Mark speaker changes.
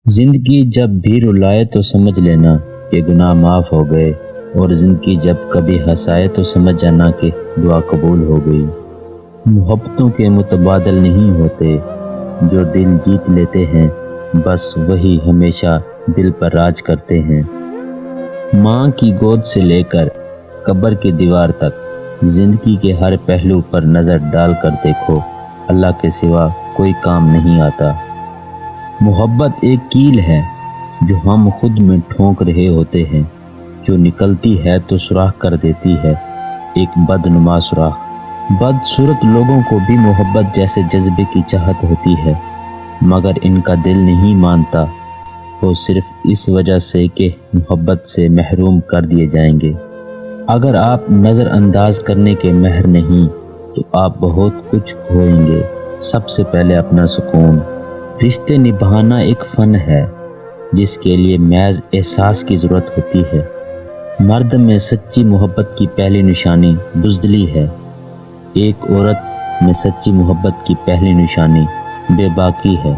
Speaker 1: زندگی جب بھی رلائے تو سمجھ لینا کہ گناہ معاف ہو گئے، اور زندگی جب کبھی ہنسائے تو سمجھ جانا کہ دعا قبول ہو گئی۔ محبتوں کے متبادل نہیں ہوتے، جو دل جیت لیتے ہیں بس وہی ہمیشہ دل پر راج کرتے ہیں۔ ماں کی گود سے لے کر قبر کی دیوار تک زندگی کے ہر پہلو پر نظر ڈال کر دیکھو، اللہ کے سوا کوئی کام نہیں آتا۔ محبت ایک کیل ہے جو ہم خود میں ٹھونک رہے ہوتے ہیں، جو نکلتی ہے تو سوراخ کر دیتی ہے، ایک بدنما سوراخ۔ بدصورت لوگوں کو بھی محبت جیسے جذبے کی چاہت ہوتی ہے، مگر ان کا دل نہیں مانتا، وہ صرف اس وجہ سے کہ محبت سے محروم کر دیے جائیں گے۔ اگر آپ نظر انداز کرنے کے ماہر نہیں تو آپ بہت کچھ کھوئیں گے۔ سب سے پہلے اپنا سکون۔ رشتے نبھانا ایک فن ہے جس کے لیے محض احساس کی ضرورت ہوتی ہے۔ مرد میں سچی محبت کی پہلی نشانی بزدلی ہے، ایک عورت میں سچی محبت کی پہلی نشانی بے باکی ہے۔